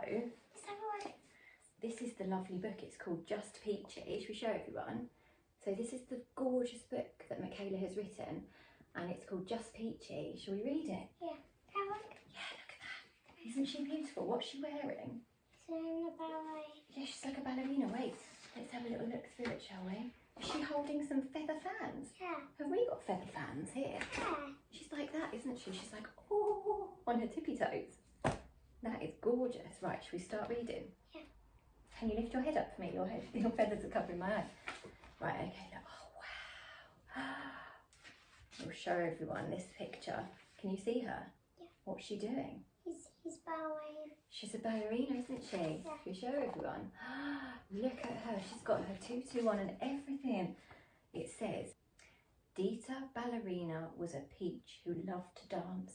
Is that right? This is the lovely book. It's called Just Peachy. Should we show everyone? So this is the gorgeous book that Michaela has written, and it's called Just Peachy. Shall we read it? Yeah. Have a look. Yeah, look at that. Isn't she beautiful? What's she wearing? She's in the ballet. Yeah, she's like a ballerina. Wait, let's have a little look through it, shall we? Is she holding some feather fans? Yeah. Have we got feather fans here? Yeah. She's like that, isn't she? She's like, oh, on her tippy toes. That is gorgeous. Right, should we start reading? Yeah. Can you lift your head up for me? Your feathers are covering my eye. Right, okay, look. Oh, wow. We'll show everyone this picture. Can you see her? Yeah. What's she doing? He's ballerina. She's a ballerina, isn't she? Yeah. Should we show everyone? Look at her. She's got her tutu on and everything. It says, Dita Ballerina was a peach who loved to dance.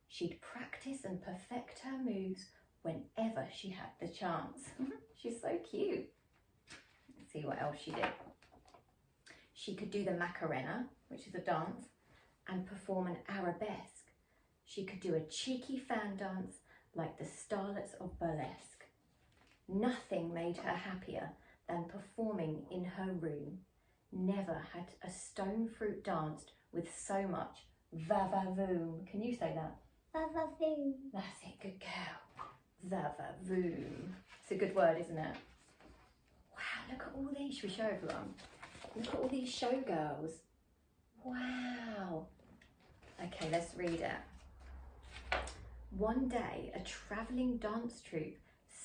She'd practice and perfect her moves whenever she had the chance. She's so cute. Let's see what else she did. She could do the Macarena, which is a dance, and perform an arabesque. She could do a cheeky fan dance like the starlets of burlesque. Nothing made her happier than performing in her room. Never had a stone fruit danced with so much va-va-voom. Can you say that? Va-va-voom. That's it, good girl. Va-va-voom. It's a good word, isn't it? Wow, look at all these. Should we show everyone? Look at all these showgirls. Wow. Okay, let's read it. One day, a travelling dance troupe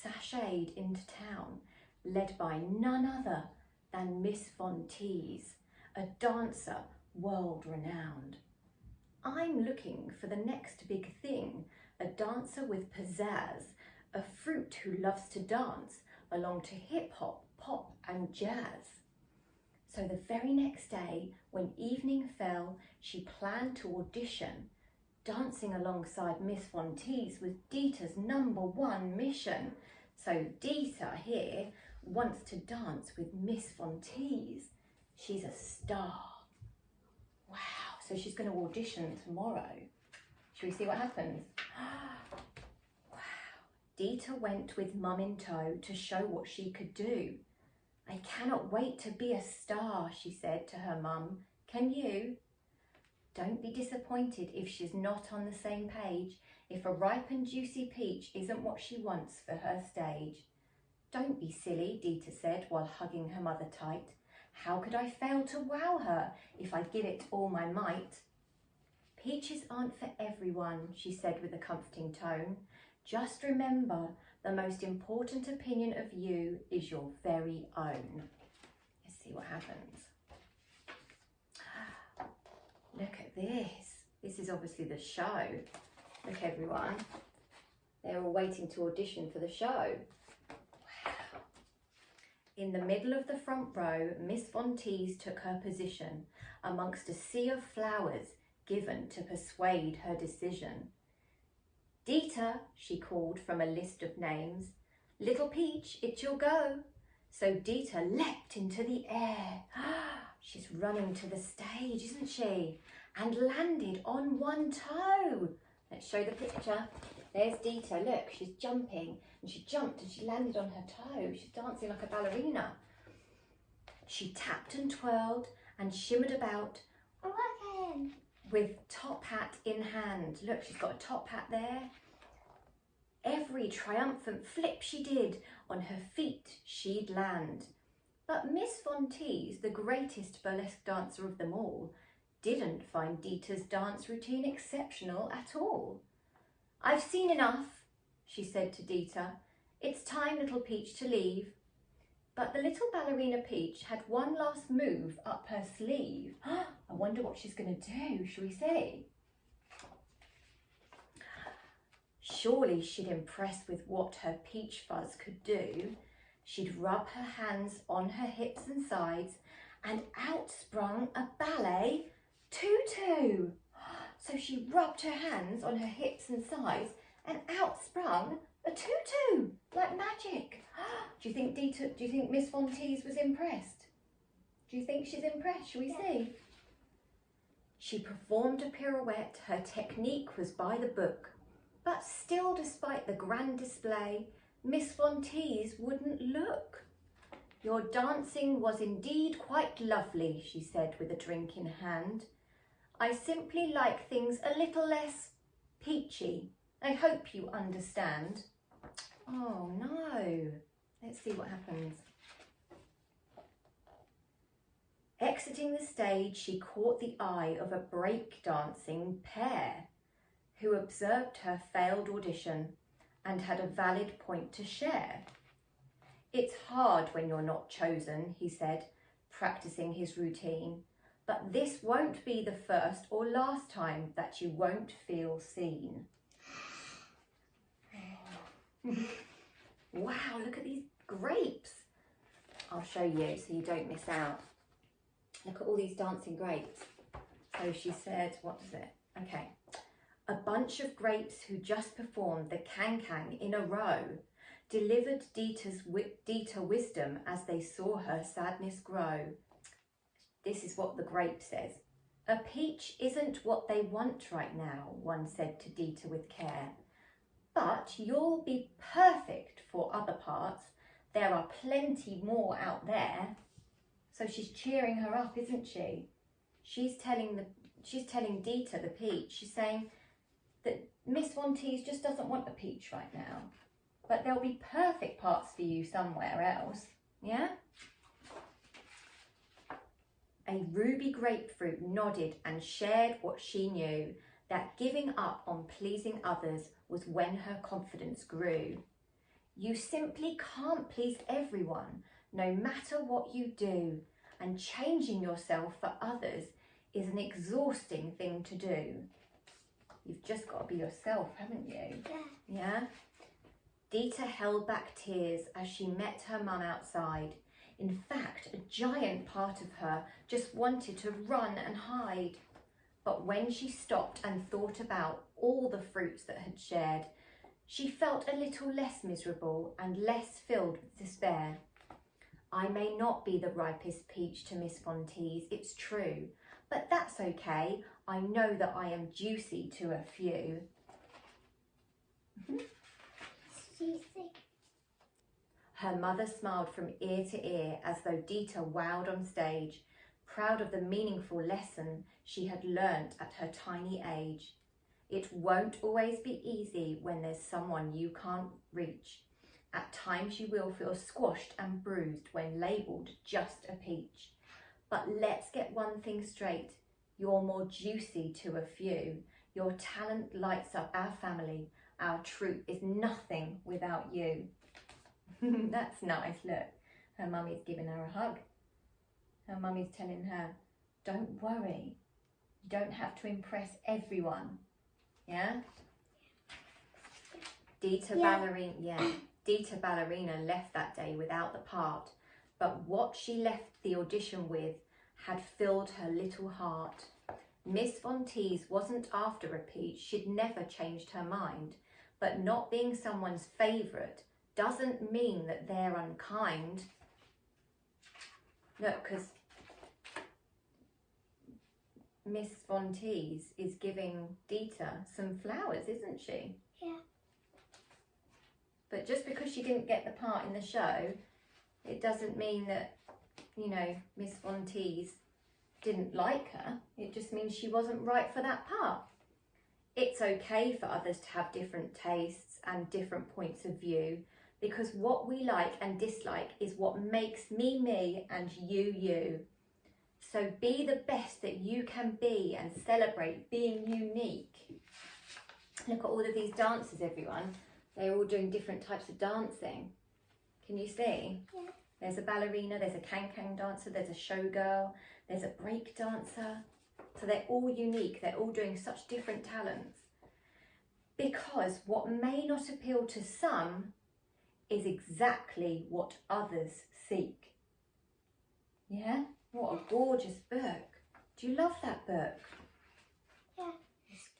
sashayed into town, led by none other than Miss Von Teese, a dancer world-renowned. I'm looking for the next big thing, a dancer with pizzazz, a fruit who loves to dance along to hip-hop, pop and jazz. So the very next day, when evening fell, she planned to audition. Dancing alongside Miss Von Teese was Dita's #1 mission. So Dita here wants to dance with Miss Von Teese. She's a star. Wow, so she's going to audition tomorrow. Should we see what happens? Wow. Dita went with Mum in tow to show what she could do. I cannot wait to be a star, she said to her mum. Can you? Don't be disappointed if she's not on the same page, if a ripe and juicy peach isn't what she wants for her stage. Don't be silly, Dita said while hugging her mother tight. How could I fail to wow her if I give it all my might? Peaches aren't for everyone, she said with a comforting tone. Just remember, the most important opinion of you is your very own. Let's see what happens. Look at this. This is obviously the show. Look, everyone. They're all waiting to audition for the show. Wow. In the middle of the front row, Miss Von Teese took her position amongst a sea of flowers given to persuade her decision. Dita, she called from a list of names. Little Peach, it's your go. So Dita leapt into the air. She's running to the stage, isn't she? And landed on one toe. Let's show the picture. There's Dita, look, she's jumping. And she jumped and she landed on her toe. She's dancing like a ballerina. She tapped and twirled and shimmered about. I'm working. With top hat in hand. Look, she's got a top hat there. Every triumphant flip she did, on her feet she'd land. But Miss Von Teese, the greatest burlesque dancer of them all, didn't find Dita's dance routine exceptional at all. I've seen enough, she said to Dita. It's time, little Peach, to leave. But the little ballerina Peach had one last move up her sleeve. I wonder what she's going to do. Shall we see? Surely she'd impress with what her peach fuzz could do. She'd rub her hands on her hips and sides, and out sprung a ballet tutu. So she rubbed her hands on her hips and sides, and out sprung a tutu, like magic. Do you think Miss Von Teese was impressed? Do you think she's impressed? Shall we see? She performed a pirouette. Her technique was by the book. But still, despite the grand display, Miss Von Teese wouldn't look. "Your dancing was indeed quite lovely," she said with a drink in hand. "I simply like things a little less peachy. I hope you understand." Oh no. Let's see what happens. Exiting the stage, she caught the eye of a break-dancing pair who observed her failed audition and had a valid point to share. "It's hard when you're not chosen," he said, practicing his routine, "but this won't be the first or last time that you won't feel seen." Wow, look at these grapes. I'll show you so you don't miss out. Look at all these dancing grapes. So she said, what is it? Okay. "A bunch of grapes who just performed the can-can in a row delivered Dita wisdom as they saw her sadness grow." This is what the grape says. "A peach isn't what they want right now," one said to Dita with care. "But you'll be perfect for other parts. There are plenty more out there." So she's cheering her up, isn't she? She's telling Dita, the peach, she's saying that Miss Von Teese just doesn't want a peach right now, but there'll be perfect parts for you somewhere else. Yeah? A ruby grapefruit nodded and shared what she knew, that giving up on pleasing others was when her confidence grew. "You simply can't please everyone, no matter what you do, and changing yourself for others is an exhausting thing to do." You've just got to be yourself, haven't you? Yeah? Dita held back tears as she met her mum outside. In fact, a giant part of her just wanted to run and hide. But when she stopped and thought about all the fruits that had shared, she felt a little less miserable and less filled with despair. "I may not be the ripest peach to Miss Von Teese, it's true, but that's okay. I know that I am juicy to a few." Juicy. Her mother smiled from ear to ear as though Dita wowed on stage, proud of the meaningful lesson she had learnt at her tiny age. It won't always be easy when there's someone you can't reach. At times you will feel squashed and bruised when labelled just a peach. But let's get one thing straight. You're more juicy to a few. Your talent lights up our family. Our troop is nothing without you. That's nice, look. Her mummy's giving her a hug. Her mummy's telling her, don't worry. You don't have to impress everyone. Yeah? Dita Ballerina left that day without the part, but what she left the audition with had filled her little heart. Miss Von Teese wasn't after a peach, she'd never changed her mind, but not being someone's favourite doesn't mean that they're unkind. Look, because Miss Von Teese is giving Dita some flowers, isn't she? Yeah. But just because she didn't get the part in the show, it doesn't mean that, you know, Miss Von Teese didn't like her. It just means she wasn't right for that part. It's okay for others to have different tastes and different points of view, because what we like and dislike is what makes me me and you you. So be the best that you can be and celebrate being unique. Look at all of these dancers, everyone. They're all doing different types of dancing. Can you see? Yeah. There's a ballerina, there's a can-can dancer, there's a showgirl, there's a break dancer. So they're all unique, they're all doing such different talents. Because what may not appeal to some is exactly what others seek. Yeah? What a gorgeous book. Do you love that book? Yeah.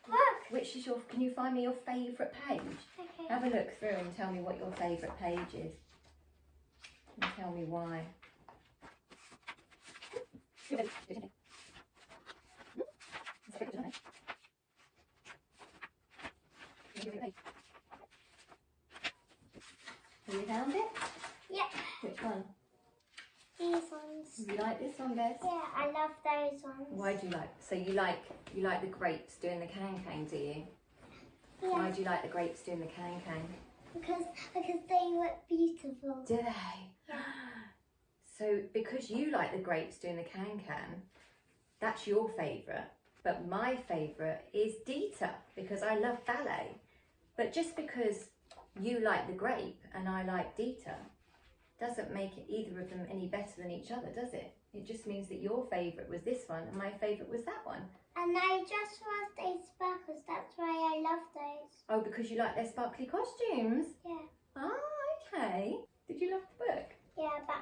Look. Which is your, can you find me your favourite page? Okay. Have a look through and tell me what your favourite page is. And tell me why. Have you found it? Yeah. Which one? These ones. You like this one best? Yeah, I love those ones. Why do you like? So you like the grapes doing the can, do you? Yeah. Why do you like the grapes doing the can? Because they look beautiful. Do they? Yeah. So because you like the grapes doing the can, that's your favourite. But my favourite is Dita because I love ballet. But just because you like the grape and I like Dita doesn't make either of them any better than each other, does it? It just means that your favourite was this one and my favourite was that one. And I just love these sparkles. That's why I love those. Oh, because you like their sparkly costumes? Yeah. Ah, okay. Did you love the book? Yeah, but